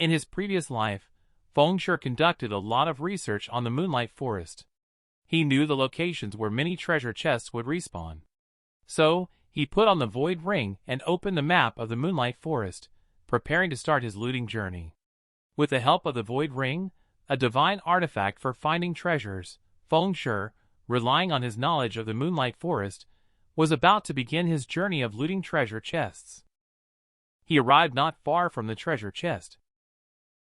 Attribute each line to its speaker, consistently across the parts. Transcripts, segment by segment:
Speaker 1: In his previous life, Feng Shui conducted a lot of research on the Moonlight Forest. He knew the locations where many treasure chests would respawn. So, he put on the void ring and opened the map of the Moonlight Forest, preparing to start his looting journey. With the help of the void ring, a divine artifact for finding treasures, Feng Shui, relying on his knowledge of the Moonlight Forest, was about to begin his journey of looting treasure chests. He arrived not far from the treasure chest.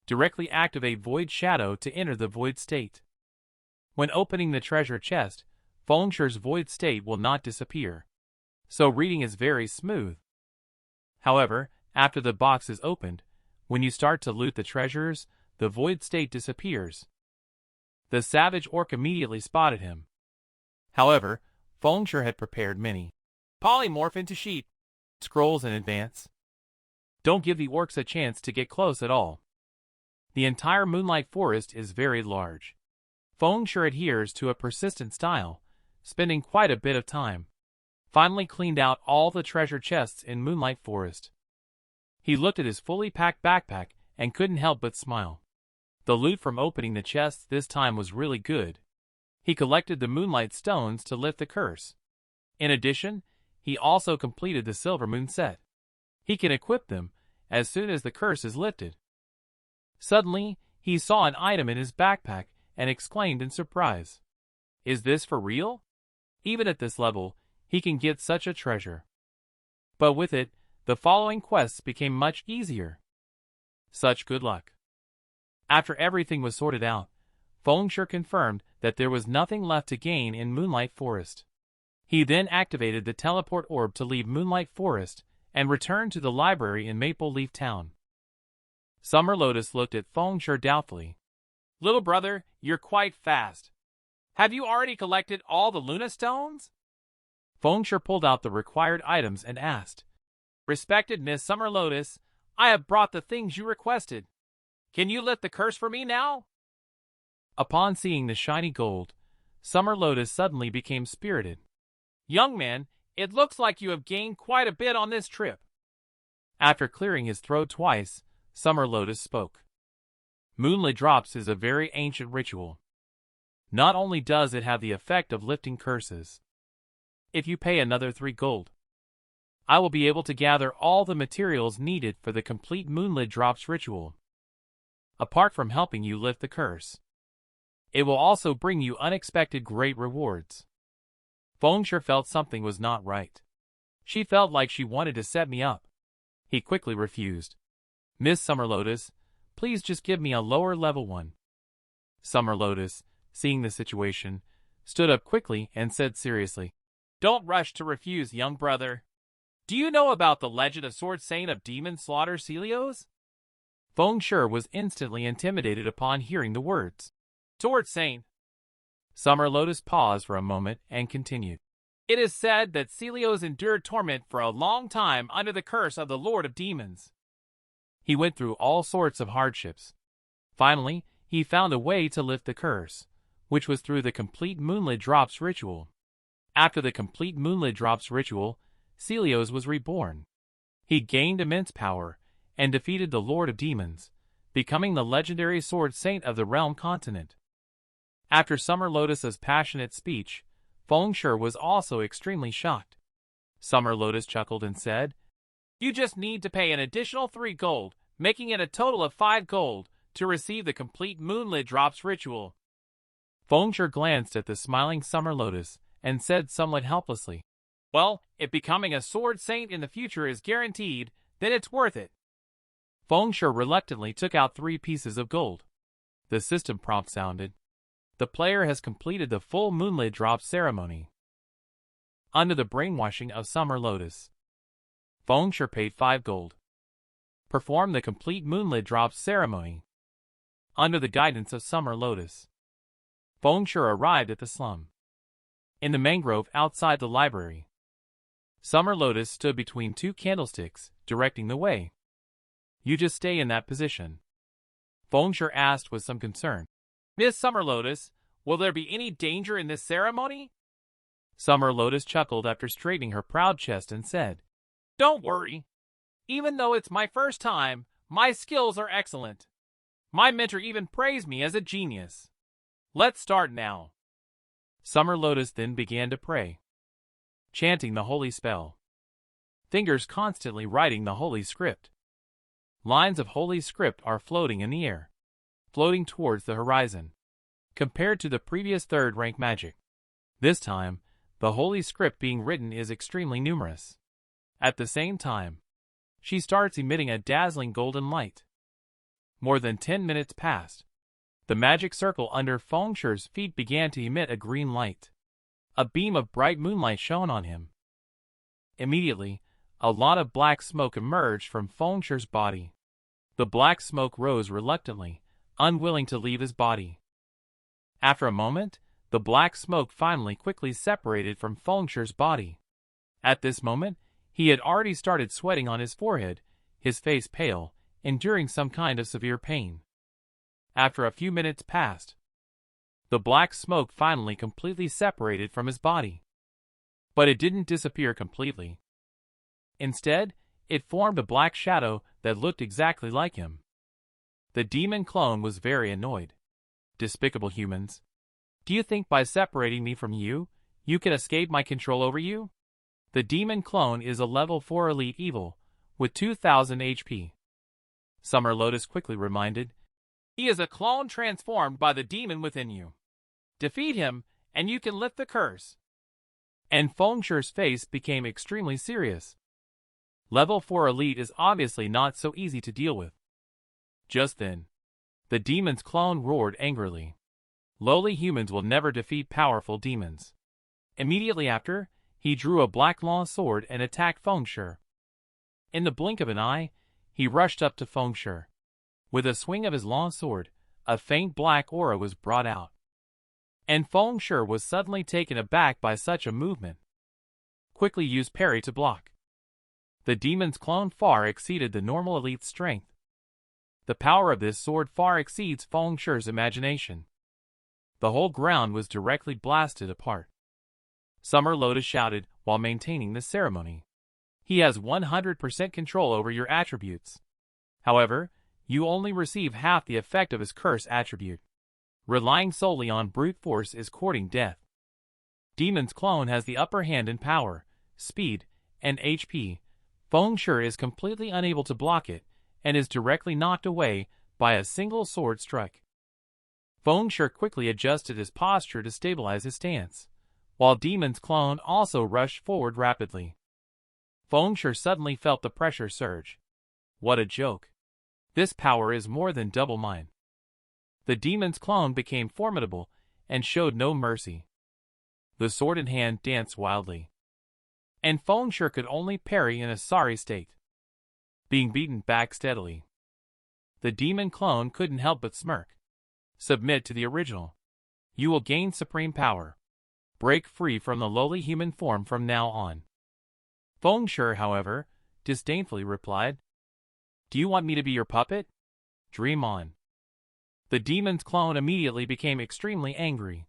Speaker 1: Directly activate Void Shadow to enter the void state. When opening the treasure chest, Feng Shui's void state will not disappear, so reading is very smooth. However, after the box is opened, when you start to loot the treasures, the void state disappears. The savage orc immediately spotted him. However, Feng Shui had prepared many polymorph into sheep scrolls in advance. Don't give the orcs a chance to get close at all. The entire Moonlight Forest is very large. Feng Shui adheres to a persistent style, spending quite a bit of time. Finally cleaned out all the treasure chests in Moonlight Forest. He looked at his fully packed backpack and couldn't help but smile. The loot from opening the chests this time was really good. He collected the Moonlight Stones to lift the curse. In addition, he also completed the Silver Moon set. He can equip them as soon as the curse is lifted. Suddenly, he saw an item in his backpack and exclaimed in surprise. Is this for real? Even at this level, he can get such a treasure. But with it, the following quests became much easier. Such good luck. After everything was sorted out, Feng Shui confirmed that there was nothing left to gain in Moonlight Forest. He then activated the teleport orb to leave Moonlight Forest and returned to the library in Maple Leaf Town. Summer Lotus looked at Feng Shui doubtfully. Little brother, you're quite fast. Have you already collected all the Luna Stones? Feng Shui pulled out the required items and asked. Respected Miss Summer Lotus, I have brought the things you requested. Can you lift the curse for me now? Upon seeing the shiny gold, Summer Lotus suddenly became spirited. Young man, it looks like you have gained quite a bit on this trip. After clearing his throat twice, Summer Lotus spoke. Moonlit Drops is a very ancient ritual. Not only does it have the effect of lifting curses. If you pay another 3 gold, I will be able to gather all the materials needed for the complete Moonlit Drops ritual. Apart from helping you lift the curse, it will also bring you unexpected great rewards. Feng Shui felt something was not right. She felt like she wanted to set me up. He quickly refused. Miss Summer Lotus, please just give me a lower level one. Summer Lotus, seeing the situation, stood up quickly and said seriously, Don't rush to refuse, young brother. Do you know about the legend of Sword Saint of Demon Slaughter Celios? Feng Shui was instantly intimidated upon hearing the words. Sword Saint. Summer Lotus paused for a moment and continued. It is said that Celios endured torment for a long time under the curse of the Lord of Demons. He went through all sorts of hardships. Finally, he found a way to lift the curse, which was through the complete Moonlit Drops ritual. After the complete Moonlit Drops ritual, Celios was reborn. He gained immense power and defeated the Lord of Demons, becoming the legendary Sword Saint of the Realm Continent. After Summer Lotus's passionate speech, Feng Shui was also extremely shocked. Summer Lotus chuckled and said, You just need to pay an additional 3 gold, making it a total of 5 gold, to receive the complete Moonlit Drops ritual. Feng Shui glanced at the smiling Summer Lotus and said somewhat helplessly, Well, if becoming a Sword Saint in the future is guaranteed, then it's worth it. Feng Shui reluctantly took out 3 pieces of gold. The system prompt sounded. The player has completed the full Moonlit Drop ceremony. Under the brainwashing of Summer Lotus, Feng Shui paid 5 gold. Perform the complete Moonlit Drop ceremony. Under the guidance of Summer Lotus, Feng Shui arrived at the slum. In the mangrove outside the library, Summer Lotus stood between 2 candlesticks, directing the way. You just stay in that position. Feng Shui asked with some concern. Miss Summer Lotus, will there be any danger in this ceremony? Summer Lotus chuckled after straightening her proud chest and said, Don't worry. Even though it's my first time, My skills are excellent. My mentor even praised me as a genius. Let's start now. Summer Lotus then began to pray, chanting the holy spell, fingers constantly writing the holy script. Lines of holy script are floating in the air, floating towards the horizon. Compared to the previous third-rank magic, this time, the holy script being written is extremely numerous. At the same time, she starts emitting a dazzling golden light. More than 10 minutes passed. The magic circle under Feng Shu's feet began to emit a green light. A beam of bright moonlight shone on him. Immediately, a lot of black smoke emerged from Feng Shu's body. The black smoke rose reluctantly, unwilling to leave his body. After a moment, the black smoke finally quickly separated from Feng Shu's body. At this moment, he had already started sweating on his forehead, his face pale, enduring some kind of severe pain. After a few minutes passed, the black smoke finally completely separated from his body. But it didn't disappear completely. Instead, it formed a black shadow that looked exactly like him. The demon clone was very annoyed. Despicable humans. Do you think by separating me from you, you can escape my control over you? The demon clone is a level 4 elite evil, with 2000 HP. Summer Lotus quickly reminded, he is a clone transformed by the demon within you. Defeat him, and you can lift the curse. And Feng Shu's face became extremely serious. Level 4 elite is obviously not so easy to deal with. Just then, the demon's clone roared angrily. Lowly humans will never defeat powerful demons. Immediately after, he drew a black long sword and attacked Feng Shu. In the blink of an eye, he rushed up to Feng Shu. With a swing of his long sword, a faint black aura was brought out. And Feng Shu was suddenly taken aback by such a movement. Quickly used parry to block. The demon's clone far exceeded the normal elite strength. The power of this sword far exceeds Feng Shu's imagination. The whole ground was directly blasted apart. Summer Lotus shouted while maintaining the ceremony. He has 100% control over your attributes. However, you only receive half the effect of his curse attribute. Relying solely on brute force is courting death. Demon's clone has the upper hand in power, speed, and HP. Feng Shu is completely unable to block it, and is directly knocked away by a single sword strike. Feng Shu quickly adjusted his posture to stabilize his stance, while Demon's clone also rushed forward rapidly. Feng Shu suddenly felt the pressure surge. What a joke. This power is more than double mine. The demon's clone became formidable and showed no mercy. The sword in hand danced wildly. And Feng Shu could only parry in a sorry state, being beaten back steadily. The demon clone couldn't help but smirk. Submit to the original. You will gain supreme power. Break free from the lowly human form from now on. Feng Shu, however, disdainfully replied, do you want me to be your puppet? Dream on. The demon's clone immediately became extremely angry.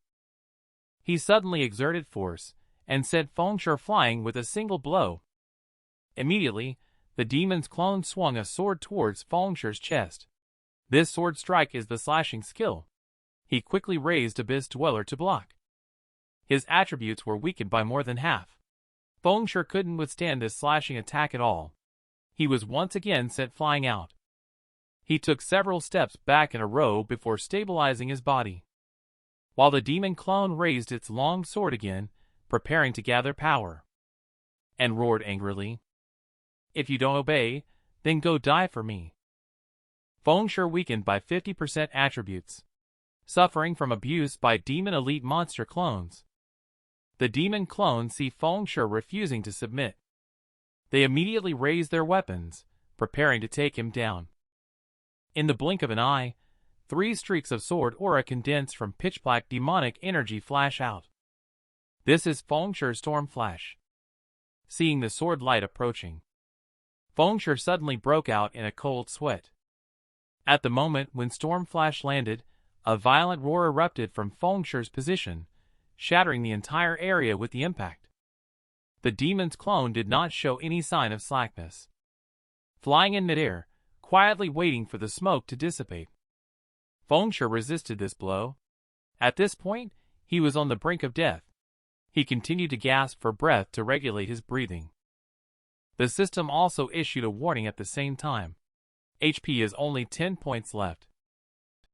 Speaker 1: He suddenly exerted force and sent Feng Shu flying with a single blow. Immediately, the demon's clone swung a sword towards Feng Shu's chest. This sword strike is the slashing skill. He quickly raised Abyss Dweller to block. His attributes were weakened by more than half. Feng Shu couldn't withstand this slashing attack at all. He was once again sent flying out. He took several steps back in a row before stabilizing his body, while the demon clone raised its long sword again, preparing to gather power, and roared angrily, if you don't obey, then go die for me. Feng Shu weakened by 50% attributes, suffering from abuse by demon elite monster clones. The demon clones see Feng Shu refusing to submit. They immediately raise their weapons, preparing to take him down. In the blink of an eye, 3 streaks of sword aura condensed from pitch-black demonic energy flash out. This is Feng Shu's Storm Flash. Seeing the sword light approaching, Feng Shu suddenly broke out in a cold sweat. At the moment when Storm Flash landed, a violent roar erupted from Feng Shu's position, shattering the entire area with the impact. The demon's clone did not show any sign of slackness. Flying in midair, quietly waiting for the smoke to dissipate. Fengshe resisted this blow. At this point, he was on the brink of death. He continued to gasp for breath to regulate his breathing. The system also issued a warning at the same time. HP is only 10 points left.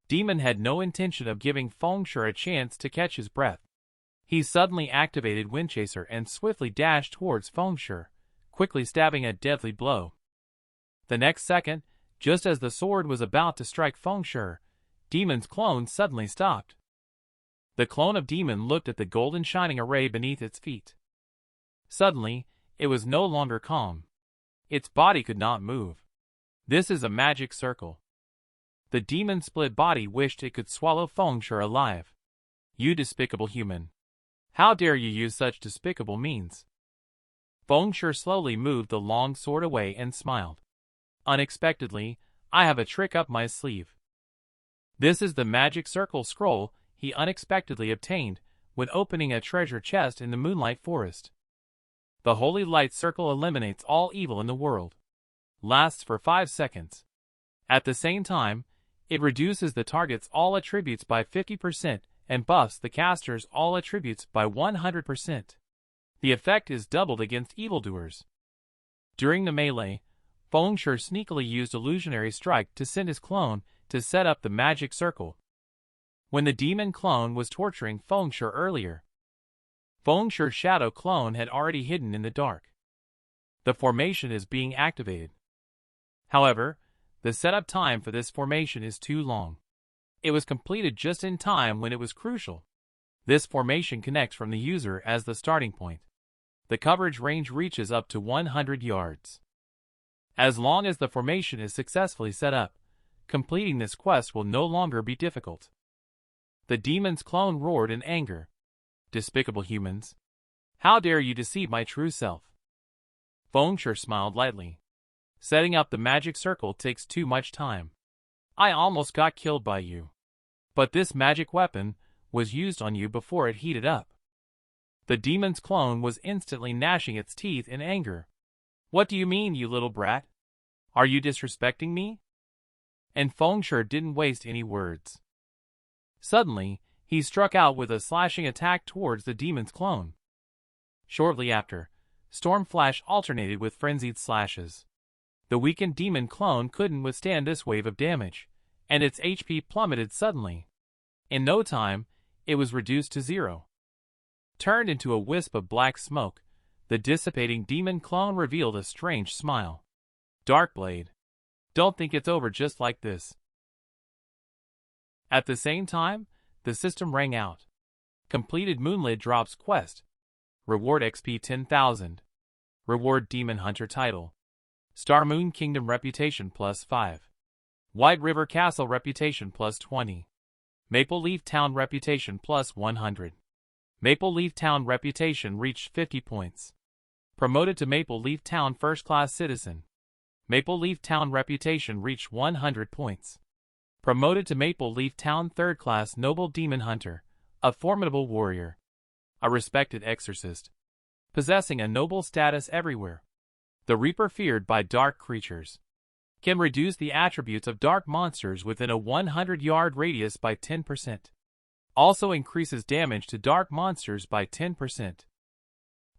Speaker 1: Demon had no intention of giving Fengshe a chance to catch his breath. He suddenly activated Windchaser and swiftly dashed towards Fengshe, quickly stabbing a deadly blow. The next second, just as the sword was about to strike Fengshe, Demon's clone suddenly stopped. The clone of Demon looked at the golden shining array beneath its feet. Suddenly, it was no longer calm. Its body could not move. This is a magic circle. The demon split body wished it could swallow Fengshe alive. You despicable human. How dare you use such despicable means? Fengshe slowly moved the long sword away and smiled. Unexpectedly, I have a trick up my sleeve. This is the magic circle scroll he unexpectedly obtained when opening a treasure chest in the Moonlight Forest. The holy light circle eliminates all evil in the world. Lasts for 5 seconds. At the same time, it reduces the target's all attributes by 50% and buffs the caster's all attributes by 100%. The effect is doubled against evildoers. During the melee, Fengshe sneakily used Illusionary Strike to send his clone to set up the magic circle. When the demon clone was torturing Fengshe earlier, Fengshe's shadow clone had already hidden in the dark. The formation is being activated. However, the setup time for this formation is too long. It was completed just in time when it was crucial. This formation connects from the user as the starting point. The coverage range reaches up to 100 yards. As long as the formation is successfully set up, completing this quest will no longer be difficult. The demon's clone roared in anger. Despicable humans. How dare you deceive my true self? Fengshe smiled lightly. Setting up the magic circle takes too much time. I almost got killed by you. But this magic weapon was used on you before it heated up. The demon's clone was instantly gnashing its teeth in anger. What do you mean, you little brat? Are you disrespecting me? And Fengshe didn't waste any words. Suddenly, he struck out with a slashing attack towards the demon's clone. Shortly after, Storm Flash alternated with frenzied slashes. The weakened demon clone couldn't withstand this wave of damage, and its HP plummeted suddenly. In no time, it was reduced to 0. Turned into a wisp of black smoke, the dissipating demon clone revealed a strange smile. Darkblade. Don't think it's over just like this. At the same time, the system rang out. Completed Moonlit Drops Quest. Reward XP 10,000. Reward Demon Hunter title. Star Moon Kingdom Reputation plus 5. White River Castle Reputation plus 20. Maple Leaf Town Reputation plus 100. Maple Leaf Town Reputation reached 50 points. Promoted to Maple Leaf Town First Class Citizen. Maple Leaf Town Reputation reached 100 points. Promoted to Maple Leaf Town Third Class Noble Demon Hunter, a formidable warrior. A respected exorcist. Possessing a noble status everywhere. The Reaper feared by dark creatures. Can reduce the attributes of dark monsters within a 100-yard radius by 10%. Also increases damage to dark monsters by 10%.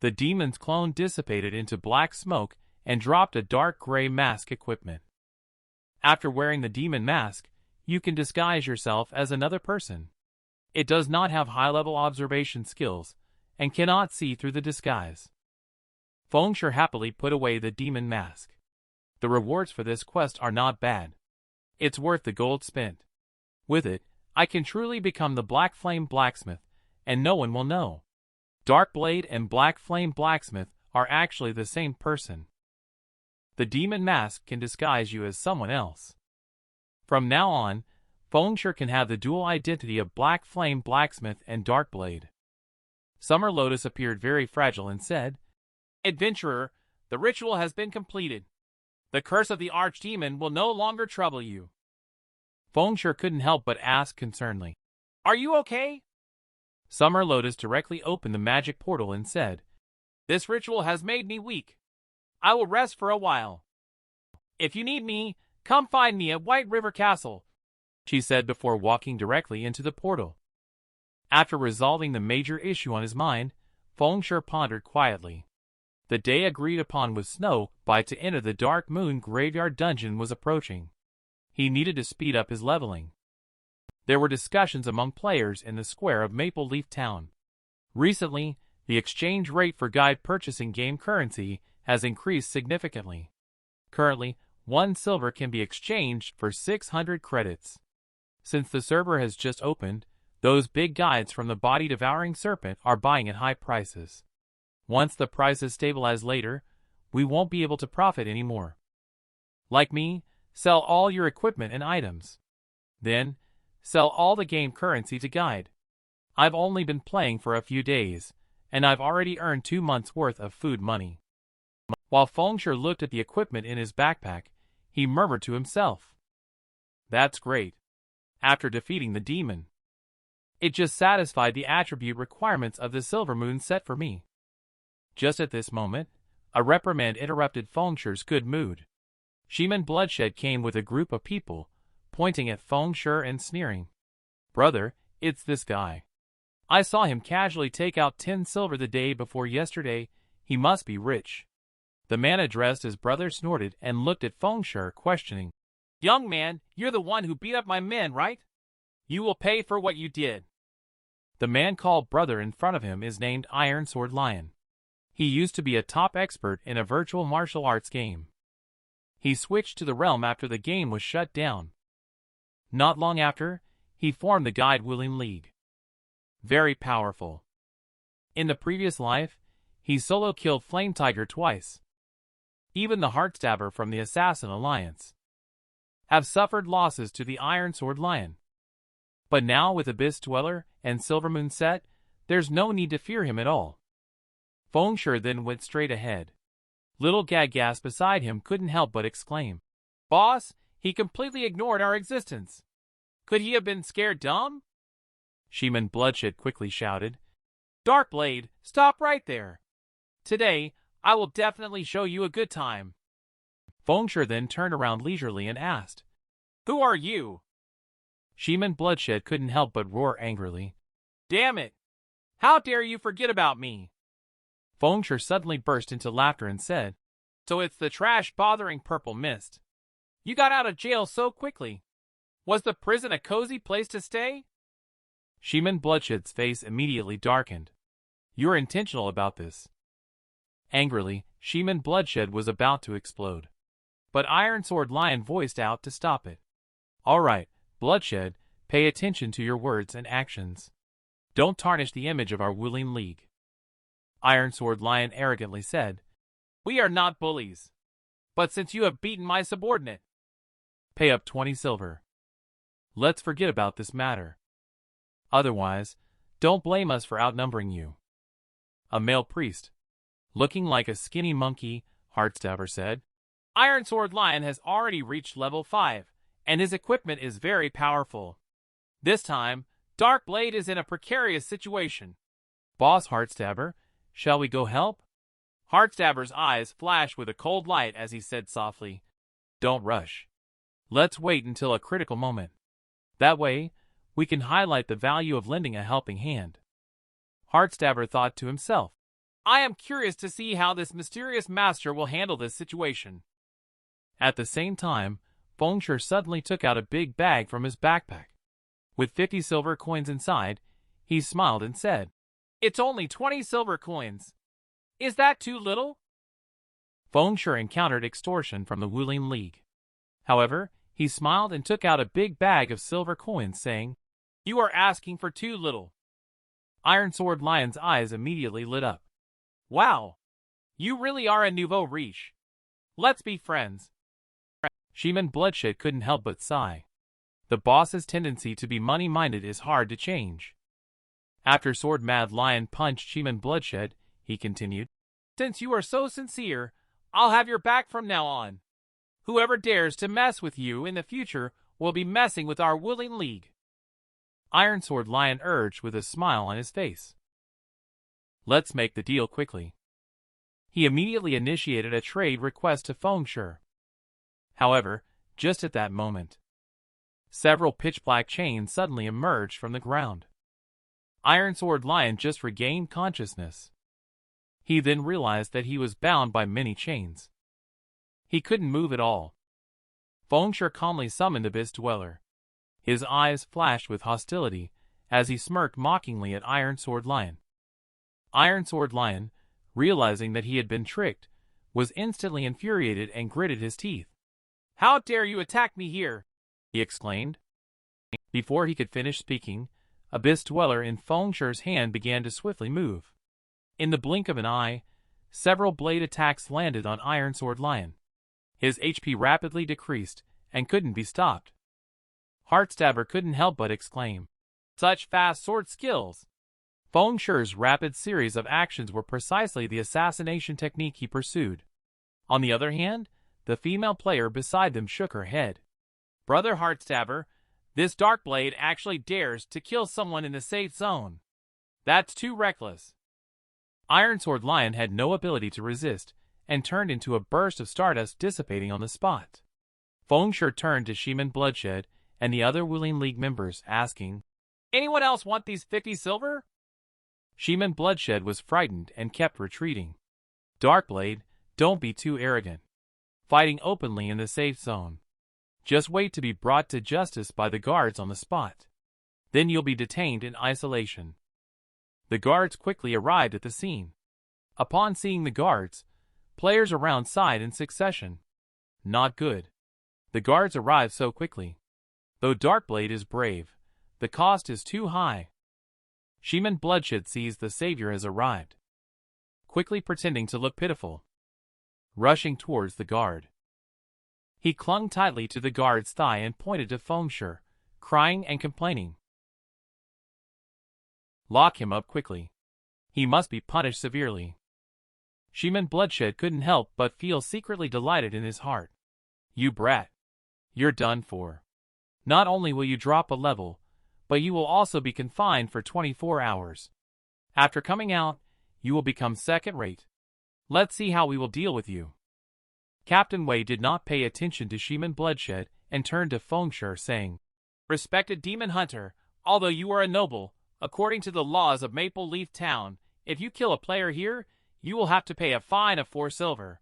Speaker 1: The demon's clone dissipated into black smoke and dropped a dark gray mask equipment. After wearing the demon mask, you can disguise yourself as another person. It does not have high-level observation skills and cannot see through the disguise. Fengshe happily put away the demon mask. The rewards for this quest are not bad. It's worth the gold spent. With it, I can truly become the Black Flame Blacksmith, and no one will know. Darkblade and Black Flame Blacksmith are actually the same person. The demon mask can disguise you as someone else. From now on, Fengshe can have the dual identity of Black Flame Blacksmith and Darkblade. Summer Lotus appeared very fragile and said, Adventurer, the ritual has been completed. The curse of the archdemon will no longer trouble you. Fengshe couldn't help but ask concernedly, Are you okay? Summer Lotus directly opened the magic portal and said, This ritual has made me weak. I will rest for a while. If you need me, Come find me at White River Castle, she said before walking directly into the portal. After resolving the major issue on his mind, Feng Shui pondered quietly. The day agreed upon with Snow by to enter the Dark Moon Graveyard Dungeon was approaching. He needed to speed up his leveling. There were discussions among players in the square of Maple Leaf Town. Recently, the exchange rate for guide purchasing game currency has increased significantly. Currently, 1 silver can be exchanged for 600 credits. Since the server has just opened, those big guides from the body-devouring serpent are buying at high prices. Once the prices stabilize later, we won't be able to profit anymore. Like me, sell all your equipment and items. Then, sell all the game currency to guide. I've only been playing for a few days, and I've already earned 2 months' worth of food money. While Feng Shui looked at the equipment in his backpack, he murmured to himself. That's great. After defeating the demon, it just satisfied the attribute requirements of the Silver Moon set for me. Just at this moment, a reprimand interrupted Feng Shui's good mood. Shi Feng Bloodshed came with a group of people, pointing at Feng Shui and sneering. Brother, it's this guy. I saw him casually take out 10 silver the day before yesterday. He must be rich. The man addressed his brother snorted and looked at Feng Shui questioning. Young man, you're the one who beat up my men, right? You will pay for what you did. The man called brother in front of him is named Iron Sword Lion. He used to be a top expert in a virtual martial arts game. He switched to the realm after the game was shut down. Not long after, he formed the Guide Willing League. Very powerful. In the previous life, he solo killed Flame Tiger twice. Even the Heartstabber from the Assassin Alliance have suffered losses to the Iron Sword Lion. But now with Abyss Dweller and Silver Moon set, there's no need to fear him at all. Feng Shui then went straight ahead. Little Gagas beside him couldn't help but exclaim, Boss, he completely ignored our existence. Could he have been scared dumb? Shi Feng Bloodshed quickly shouted, Darkblade, stop right there. Today, I will definitely show you a good time. Feng Shui then turned around leisurely and asked, Who are you? Shi Feng Bloodshed couldn't help but roar angrily. Damn it! How dare you forget about me? Feng Shui suddenly burst into laughter and said, So it's the trash bothering Purple Mist. You got out of jail so quickly. Was the prison a cozy place to stay? Shi Feng Bloodshed's face immediately darkened. You're intentional about this. Angrily, Shi Feng Bloodshed was about to explode. But Iron Sword Lion voiced out to stop it. All right, Bloodshed, pay attention to your words and actions. Don't tarnish the image of our Wuling League. Iron Sword Lion arrogantly said, We are not bullies. But since you have beaten my subordinate, pay up 20 silver. Let's forget about this matter. Otherwise, don't blame us for outnumbering you. A male priest, looking like a skinny monkey, Heartstabber said, Iron Sword Lion has already reached level 5, and his equipment is very powerful. This time, Darkblade is in a precarious situation. Boss Heartstabber, shall we go help? Heartstabber's eyes flashed with a cold light as he said softly, Don't rush. Let's wait until a critical moment. That way, we can highlight the value of lending a helping hand. Heartstabber thought to himself, I am curious to see how this mysterious master will handle this situation. At the same time, Feng Shui suddenly took out a big bag from his backpack. With 50 silver coins inside, he smiled and said, It's only 20 silver coins. Is that too little? Feng Shui encountered extortion from the Wuling League. However, he smiled and took out a big bag of silver coins, saying, You are asking for too little. Iron Sword Lion's eyes immediately lit up. Wow! You really are a nouveau riche. Let's be friends. Shi Feng Bloodshed couldn't help but sigh. The boss's tendency to be money-minded is hard to change. After Sword Mad Lion punched Shi Feng Bloodshed, he continued, Since you are so sincere, I'll have your back from now on. Whoever dares to mess with you in the future will be messing with our Wuling League. Iron Sword Lion urged with a smile on his face. Let's make the deal quickly. He immediately initiated a trade request to Feng Shui. However, just at that moment, several pitch-black chains suddenly emerged from the ground. Iron Sword Lion just regained consciousness. He then realized that he was bound by many chains. He couldn't move at all. Fengshe calmly summoned Abyss Dweller. His eyes flashed with hostility as he smirked mockingly at Iron Sword Lion. Iron Sword Lion, realizing that he had been tricked, was instantly infuriated and gritted his teeth. "How dare you attack me here?" he exclaimed. Before he could finish speaking, Abyss Dweller in Fengshe's hand began to swiftly move. In the blink of an eye, several blade attacks landed on Iron Sword Lion. His HP rapidly decreased and couldn't be stopped. Heartstabber couldn't help but exclaim, "Such fast sword skills!" Fengshe's rapid series of actions were precisely the assassination technique he pursued. On the other hand, the female player beside them shook her head. "Brother Heartstabber, this Dark Blade actually dares to kill someone in the safe zone. That's too reckless." Iron Sword Lion had no ability to resist and turned into a burst of stardust dissipating on the spot. Fengshe turned to Shiman Bloodshed and the other Wuling League members, asking, "Anyone else want these 50 silver?" Shiman Bloodshed was frightened and kept retreating. "Darkblade, don't be too arrogant. Fighting openly in the safe zone. Just wait to be brought to justice by the guards on the spot. Then you'll be detained in isolation." The guards quickly arrived at the scene. Upon seeing the guards, players around sighed in succession. Not good. The guards arrived so quickly. Though Darkblade is brave, the cost is too high. Shiman Bloodshed sees the savior has arrived, quickly pretending to look pitiful, rushing towards the guard. He clung tightly to the guard's thigh and pointed to Fengshe, crying and complaining. "Lock him up quickly. He must be punished severely." Shiman Bloodshed couldn't help but feel secretly delighted in his heart. "You brat. You're done for. Not only will you drop a level, but you will also be confined for 24 hours. After coming out, you will become second-rate. Let's see how we will deal with you." Captain Wei did not pay attention to Shiman Bloodshed and turned to Fengshe, saying, "Respected Demon Hunter, although you are a noble, according to the laws of Maple Leaf Town, if you kill a player here, you will have to pay a fine of 4 silver.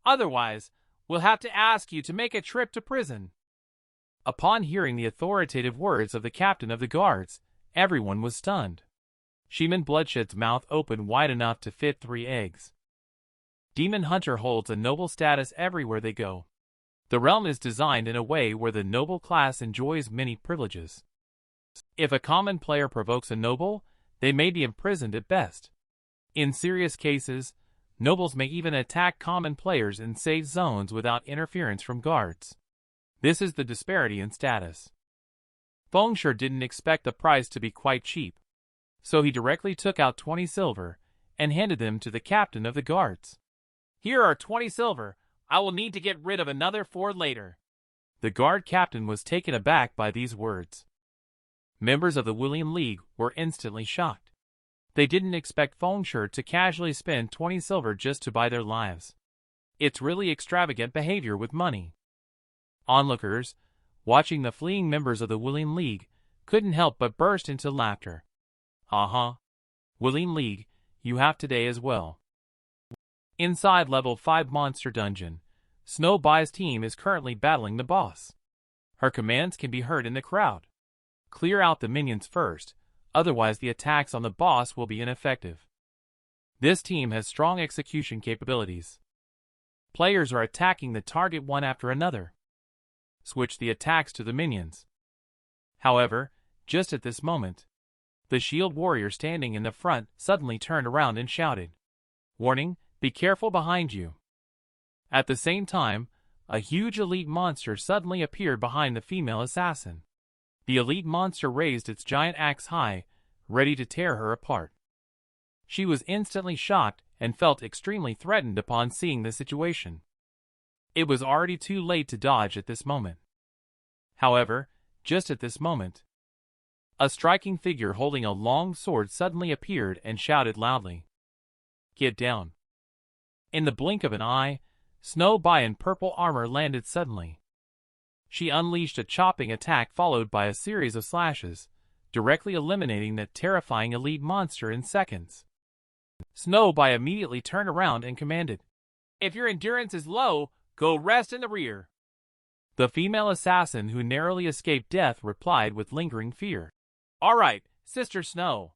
Speaker 1: Otherwise, we'll have to ask you to make a trip to prison." Upon hearing the authoritative words of the captain of the guards, everyone was stunned. Shiman Bloodshed's mouth opened wide enough to fit 3 eggs. Demon Hunter holds a noble status everywhere they go. The realm is designed in a way where the noble class enjoys many privileges. If a common player provokes a noble, they may be imprisoned at best. In serious cases, nobles may even attack common players in safe zones without interference from guards. This is the disparity in status. Fengshe didn't expect the price to be quite cheap, so he directly took out 20 silver and handed them to the captain of the guards. "Here are 20 silver. I will need to get rid of another 4 later." The guard captain was taken aback by these words. Members of the Wuling League were instantly shocked. They didn't expect Fengshe to casually spend 20 silver just to buy their lives. It's really extravagant behavior with money. Onlookers, watching the fleeing members of the Wuling League, couldn't help but burst into laughter. Wuling League, you have today as well. Inside level 5 monster dungeon, Snow Bai's team is currently battling the boss. Her commands can be heard in the crowd. Clear out the minions first, otherwise the attacks on the boss will be ineffective. This team has strong execution capabilities. Players are attacking the target one after another. Switch the attacks to the minions. However, just at this moment, the shield warrior standing in the front suddenly turned around and shouted, "Warning, be careful behind you." At the same time, a huge elite monster suddenly appeared behind the female assassin. The elite monster raised its giant axe high, ready to tear her apart. She was instantly shocked and felt extremely threatened upon seeing the situation. It was already too late to dodge at this moment. However, just at this moment, a striking figure holding a long sword suddenly appeared and shouted loudly, "Get down." In the blink of an eye, Snow Bai in purple armor landed suddenly. She unleashed a chopping attack followed by a series of slashes, directly eliminating that terrifying elite monster in seconds. Snowbite immediately turned around and commanded, "If your endurance is low, go rest in the rear." The female assassin who narrowly escaped death replied with lingering fear, "All right, Sister Snow."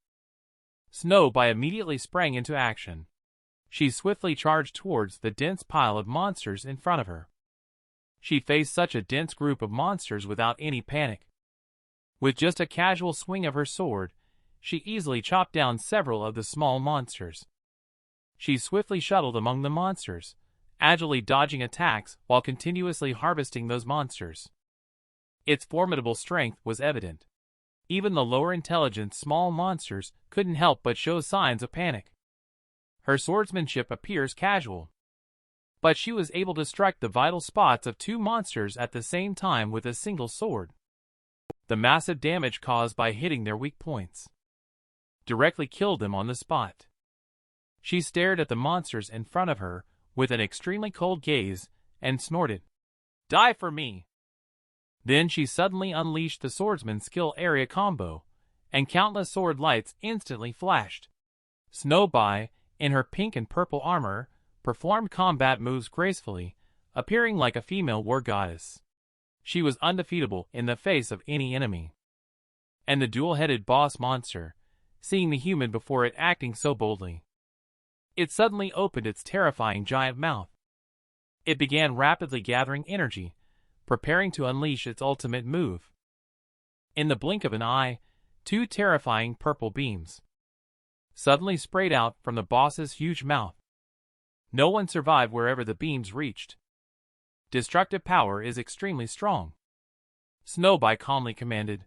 Speaker 1: Snowbite immediately sprang into action. She swiftly charged towards the dense pile of monsters in front of her. She faced such a dense group of monsters without any panic. With just a casual swing of her sword, she easily chopped down several of the small monsters. She swiftly shuttled among the monsters, agilely dodging attacks while continuously harvesting those monsters. Its formidable strength was evident. Even the lower intelligence small monsters couldn't help but show signs of panic. Her swordsmanship appears casual, but she was able to strike the vital spots of two monsters at the same time with a single sword. The massive damage caused by hitting their weak points directly killed them on the spot. She stared at the monsters in front of her with an extremely cold gaze and snorted, "Die for me." Then she suddenly unleashed the swordsman's skill area combo, and countless sword lights instantly flashed. Snowbite, in her pink and purple armor, performed combat moves gracefully, appearing like a female war goddess. She was undefeatable in the face of any enemy. And the dual-headed boss monster, seeing the human before it acting so boldly, it suddenly opened its terrifying giant mouth. It began rapidly gathering energy, preparing to unleash its ultimate move. In the blink of an eye, two terrifying purple beams suddenly sprayed out from the boss's huge mouth. No one survived wherever the beams reached. Destructive power is extremely strong. Snowbite calmly commanded,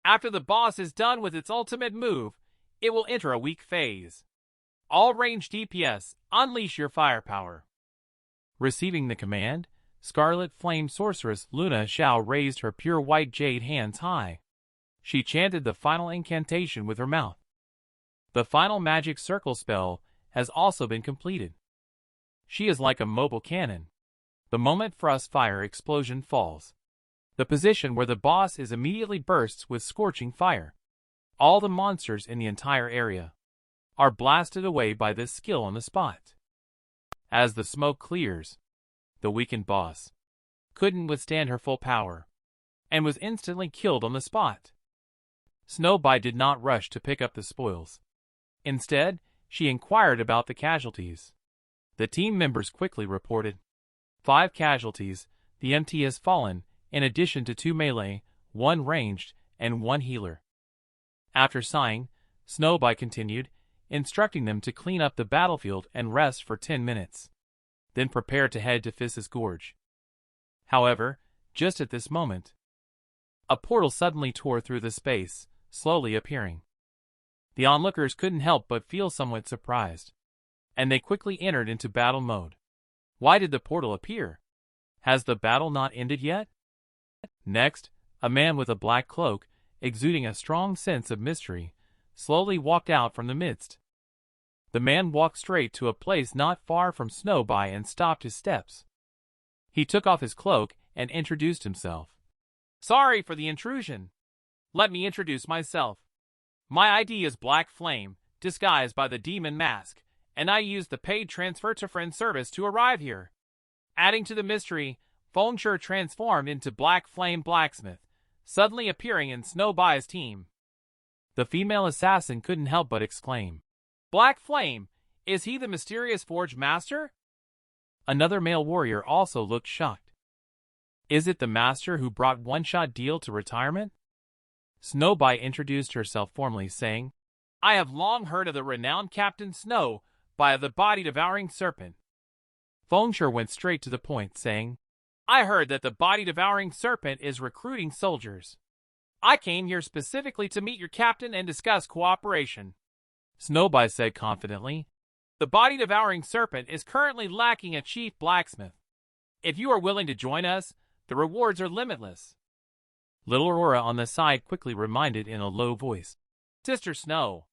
Speaker 1: "After the boss is done with its ultimate move, it will enter a weak phase. All ranged DPS, unleash your firepower." Receiving the command, Scarlet Flame Sorceress Luna Xiao raised her pure white jade hands high. She chanted the final incantation with her mouth. The final magic circle spell has also been completed. She is like a mobile cannon. The moment frost fire explosion falls, the position where the boss is immediately bursts with scorching fire. All the monsters in the entire area are blasted away by this skill on the spot. As the smoke clears, the weakened boss couldn't withstand her full power and was instantly killed on the spot. Snowbite did not rush to pick up the spoils. Instead, she inquired about the casualties. The team members quickly reported 5 casualties. The MT has fallen, in addition to 2 melee, 1 ranged, and 1 healer. After sighing, Snowbite continued, instructing them to clean up the battlefield and rest for 10 minutes. Then prepare to head to Phys's Gorge. However, just at this moment, a portal suddenly tore through the space, slowly appearing. The onlookers couldn't help but feel somewhat surprised, and they quickly entered into battle mode. Why did the portal appear? Has the battle not ended yet? Next, a man with a black cloak, exuding a strong sense of mystery, slowly walked out from the midst. The man walked straight to a place not far from Snowbite and stopped his steps. He took off his cloak and introduced himself. "Sorry for the intrusion. Let me introduce myself. My ID is Black Flame, disguised by the demon mask, and I used the paid transfer to friend service to arrive here." Adding to the mystery, Feng transformed into Black Flame Blacksmith, suddenly appearing in Snowbite's team. The female assassin couldn't help but exclaim, "Black Flame, is he the mysterious Forge Master?" Another male warrior also looked shocked. "Is it the master who brought one-shot deal to retirement?" Snowbite introduced herself formally, saying, "I have long heard of the renowned Captain Snow by the body-devouring serpent." Feng went straight to the point, saying, "I heard that the body-devouring serpent is recruiting soldiers. I came here specifically to meet your captain and discuss cooperation." Snowbite said confidently, "The body-devouring serpent is currently lacking a chief blacksmith. If you are willing to join us, the rewards are limitless." Little Aurora on the side quickly reminded in a low voice, "Sister Snow,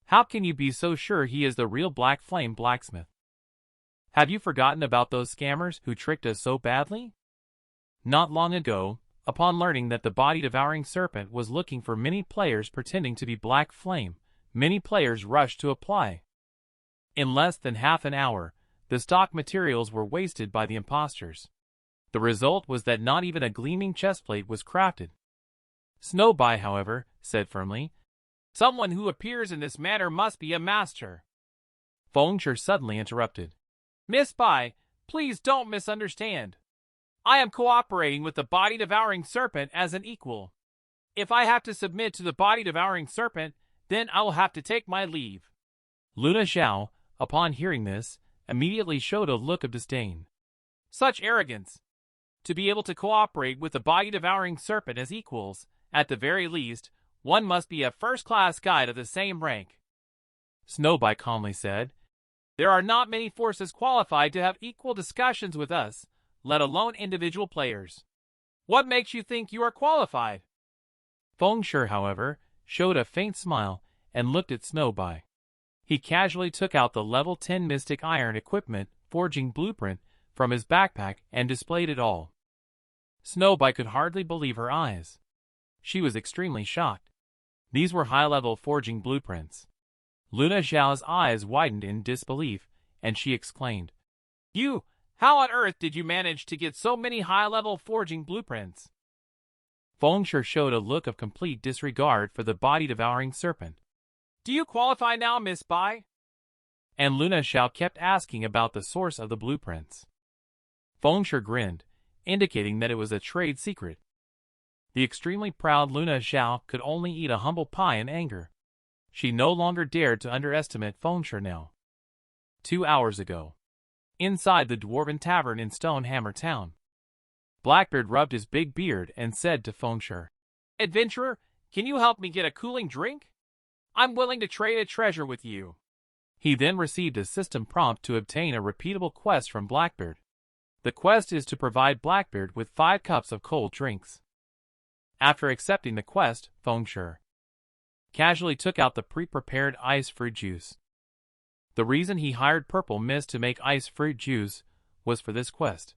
Speaker 1: how can you be so sure he is the real Black Flame Blacksmith? Have you forgotten about those scammers who tricked us so badly?" Not long ago, upon learning that the body-devouring serpent was looking for many players pretending to be Black Flame, many players rushed to apply. In less than half an hour, the stock materials were wasted by the impostors. The result was that not even a gleaming chestplate was crafted. Snowbye, however, said firmly, "Someone who appears in this manner must be a master." Fengsher suddenly interrupted. "Miss Bai, please don't misunderstand. I am cooperating with the body-devouring serpent as an equal. If I have to submit to the body-devouring serpent, then I will have to take my leave." Luna Xiao, upon hearing this, immediately showed a look of disdain. Such arrogance! To be able to cooperate with the body-devouring serpent as equals, at the very least, one must be a first-class guide of the same rank. Snowbye calmly said, "There are not many forces qualified to have equal discussions with us, let alone individual players. What makes you think you are qualified?" Fengsher, however, showed a faint smile and looked at Snowbye. He casually took out the level 10 Mystic Iron Equipment forging blueprint from his backpack and displayed it all. Snowbye could hardly believe her eyes. She was extremely shocked. These were high-level forging blueprints. Luna Xiao's eyes widened in disbelief, and she exclaimed, How on earth did you manage to get so many high-level forging blueprints?" Fengsher showed a look of complete disregard for the body-devouring serpent. "Do you qualify now, Miss Bai?" And Luna Xiao kept asking about the source of the blueprints. Fengsher grinned, indicating that it was a trade secret. The extremely proud Luna Xiao could only eat a humble pie in anger. She no longer dared to underestimate Fengsher now. 2 hours ago, inside the Dwarven Tavern in Stonehammer Town, Blackbeard rubbed his big beard and said to Fengsher, "Adventurer, can you help me get a cooling drink? I'm willing to trade a treasure with you." He then received a system prompt to obtain a repeatable quest from Blackbeard. The quest is to provide Blackbeard with 5 cups of cold drinks. After accepting the quest, Fengsher casually took out the pre-prepared ice fruit juice. The reason he hired Purple Mist to make ice fruit juice was for this quest.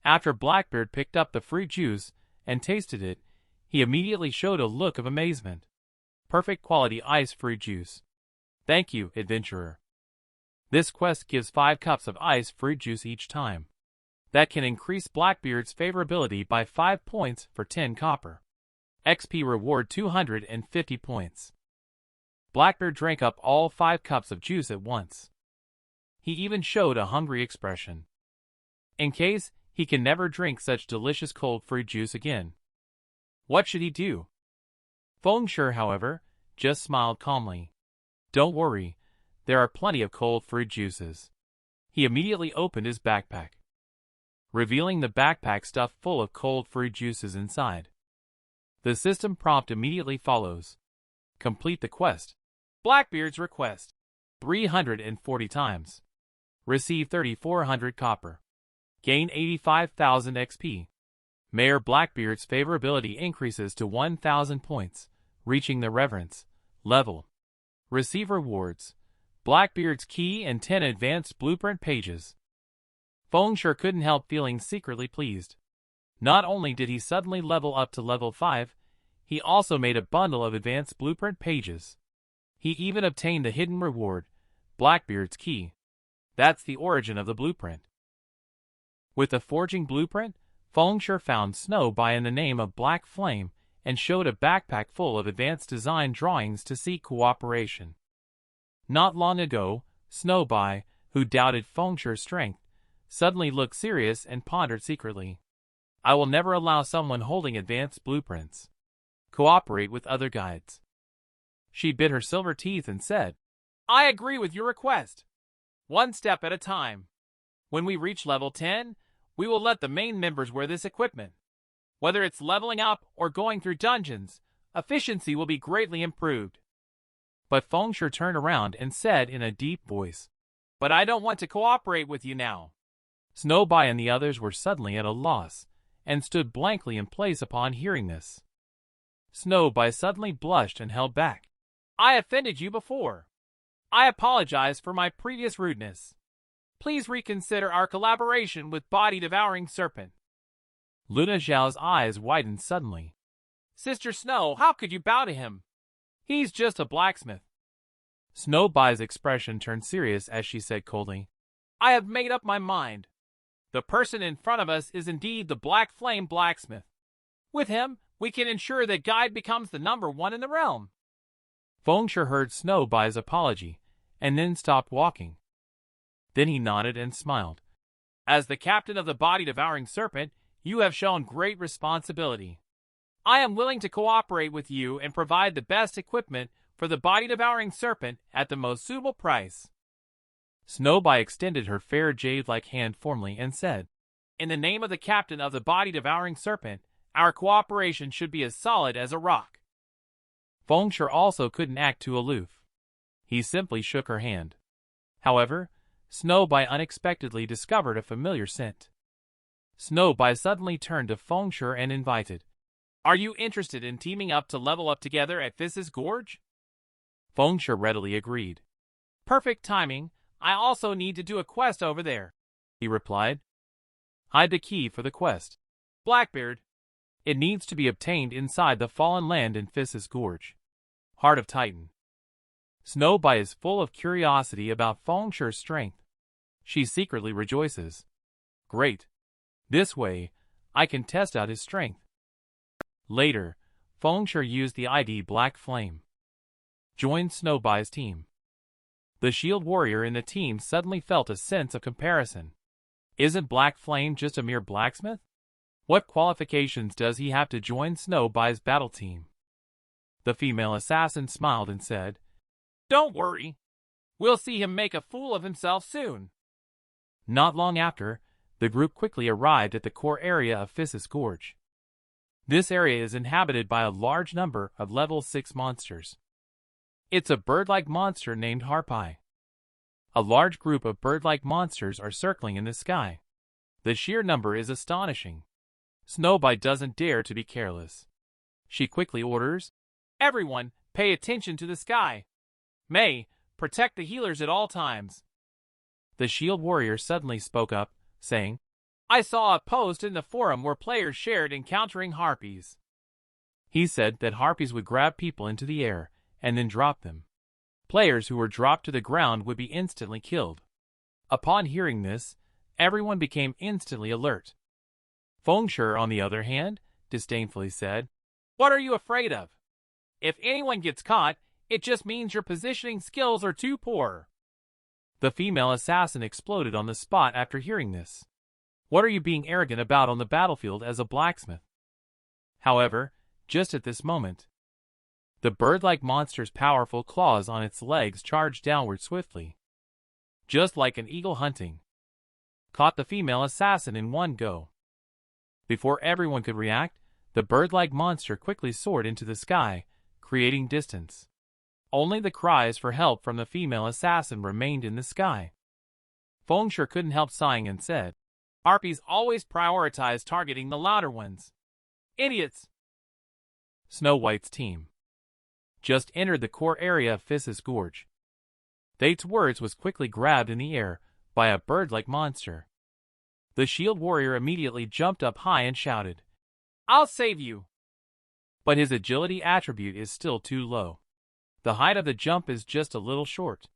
Speaker 1: After Blackbeard picked up the fruit juice and tasted it, he immediately showed a look of amazement. Perfect quality ice fruit juice. Thank you, adventurer. This quest gives 5 cups of ice fruit juice each time. That can increase Blackbeard's favorability by 5 points for 10 copper. XP reward 250 points. Blackbeard drank up all 5 cups of juice at once. He even showed a hungry expression. In case he can never drink such delicious cold fruit juice again. What should he do? Fengsher, however, just smiled calmly. Don't worry, there are plenty of cold fruit juices. He immediately opened his backpack, revealing the backpack stuffed full of cold fruit juices inside. The system prompt immediately follows. Complete the quest. Blackbeard's request. 340 times. Receive 3,400 copper. Gain 85,000 XP. Mayor Blackbeard's favorability increases to 1,000 points, reaching the reverence level. Receive rewards. Blackbeard's key and 10 advanced blueprint pages. Fengsher couldn't help feeling secretly pleased. Not only did he suddenly level up to level 5, he also made a bundle of advanced blueprint pages. He even obtained the hidden reward, Blackbeard's key. That's the origin of the blueprint. With the forging blueprint, Fengsher found Snowbye in the name of Black Flame and showed a backpack full of advanced design drawings to seek cooperation. Not long ago, Snowbye, who doubted Fengsher's strength, suddenly looked serious and pondered secretly. I will never allow someone holding advanced blueprints cooperate with other guides. She bit her silver teeth and said, I agree with your request. One step at a time. When we reach level 10, we will let the main members wear this equipment. Whether it's leveling up or going through dungeons, efficiency will be greatly improved. But Fengsher turned around and said in a deep voice, But I don't want to cooperate with you now. Snowbye and the others were suddenly at a loss, and stood blankly in place upon hearing this. Snowbye suddenly blushed and held back. I offended you before. I apologize for my previous rudeness. Please reconsider our collaboration with Body Devouring Serpent. Luna Zhao's eyes widened suddenly. Sister Snow, how could you bow to him? He's just a blacksmith. Snow Bai's expression turned serious as she said coldly, I have made up my mind. The person in front of us is indeed the Black Flame blacksmith. With him, we can ensure that Guide becomes the #1 in the realm. Fengshe heard Snow Bai's apology, and then stopped walking. Then he nodded and smiled. As the captain of the body-devouring serpent, you have shown great responsibility. I am willing to cooperate with you and provide the best equipment for the body-devouring serpent at the most suitable price. Snow Bai extended her fair jade-like hand formally and said, In the name of the captain of the body-devouring serpent, our cooperation should be as solid as a rock. Fengshe also couldn't act too aloof. He simply shook her hand. However, Snow Bai unexpectedly discovered a familiar scent. Snow Bai suddenly turned to Fengshe and invited, Are you interested in teaming up to level up together at Fiss's Gorge? Fengshe readily agreed. Perfect timing. I also need to do a quest over there, he replied. Hide the key for the quest. Blackbeard. It needs to be obtained inside the fallen land in Fiss's Gorge. Heart of Titan. Snow Bai is full of curiosity about Fengshe's strength. She secretly rejoices. Great. This way, I can test out his strength. Later, Fengshe used the ID Black Flame. Joined Snow Bai's team. The shield warrior in the team suddenly felt a sense of comparison. Isn't Black Flame just a mere blacksmith? What qualifications does he have to join Snow Bai's battle team? The female assassin smiled and said, Don't worry. We'll see him make a fool of himself soon. Not long after, the group quickly arrived at the core area of Fiss's Gorge. This area is inhabited by a large number of level 6 monsters. It's a bird-like monster named Harpy. A large group of bird-like monsters are circling in the sky. The sheer number is astonishing. Snow Bai doesn't dare to be careless. She quickly orders, Everyone, pay attention to the sky. May, protect the healers at all times. The shield warrior suddenly spoke up, saying, I saw a post in the forum where players shared encountering harpies. He said that harpies would grab people into the air and then drop them. Players who were dropped to the ground would be instantly killed. Upon hearing this, everyone became instantly alert. Fengshe, on the other hand, disdainfully said, What are you afraid of? If anyone gets caught, it just means your positioning skills are too poor. The female assassin exploded on the spot after hearing this. What are you being arrogant about on the battlefield as a blacksmith? However, just at this moment, the bird-like monster's powerful claws on its legs charged downward swiftly. Just like an eagle hunting. Caught the female assassin in one go. Before everyone could react, the bird-like monster quickly soared into the sky, creating distance. Only the cries for help from the female assassin remained in the sky. Fengshe couldn't help sighing and said, Harpies always prioritize targeting the louder ones. Idiots! Snow White's team just entered the core area of Fiss's Gorge. Theit's words was quickly grabbed in the air by a bird-like monster. The shield warrior immediately jumped up high and shouted, I'll save you! But his agility attribute is still too low. The height of the jump is just a little short.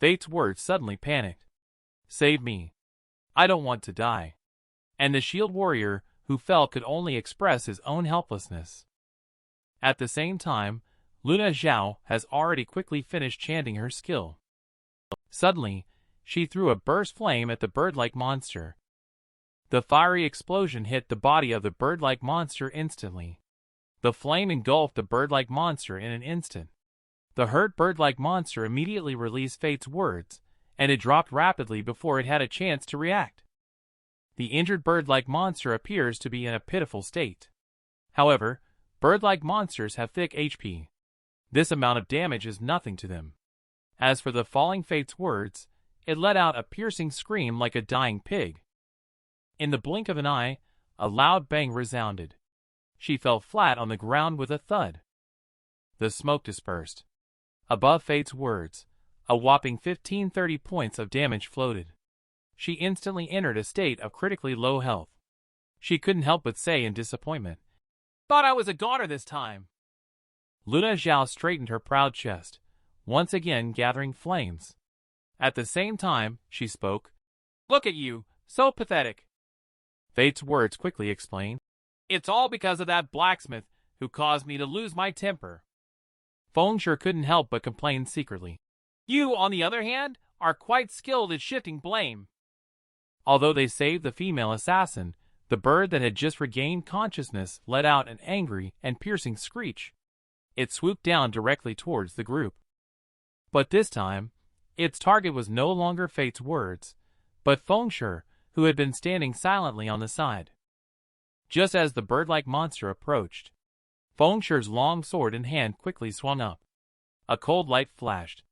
Speaker 1: Theit's words suddenly panicked. Save me. I don't want to die. And the shield warrior, who felt could only express his own helplessness. At the same time, Luna Zhao has already quickly finished chanting her skill. Suddenly, she threw a burst flame at the bird-like monster. The fiery explosion hit the body of the bird-like monster instantly. The flame engulfed the bird-like monster in an instant. The hurt bird-like monster immediately released Fate's words, and it dropped rapidly before it had a chance to react. The injured bird-like monster appears to be in a pitiful state. However, bird-like monsters have thick HP. This amount of damage is nothing to them. As for the falling Fate's words, it let out a piercing scream like a dying pig. In the blink of an eye, a loud bang resounded. She fell flat on the ground with a thud. The smoke dispersed. Above Fate's words, a whopping 1530 points of damage floated. She instantly entered a state of critically low health. she couldn't help but say in disappointment. Thought I was a goner this time. Luna Zhao straightened her proud chest, once again gathering flames. At the same time, she spoke. Look at you, so pathetic. Fate's words quickly explained. It's all because of that blacksmith who caused me to lose my temper. Fengshe couldn't help but complain secretly. You, on the other hand, are quite skilled at shifting blame. Although they saved the female assassin, the bird that had just regained consciousness let out an angry and piercing screech. It swooped down directly towards the group. But this time, its target was no longer Fate's words, but Fengshe, who had been standing silently on the side. Just as the bird-like monster approached, Fengshe's long sword in hand quickly swung up. A cold light flashed,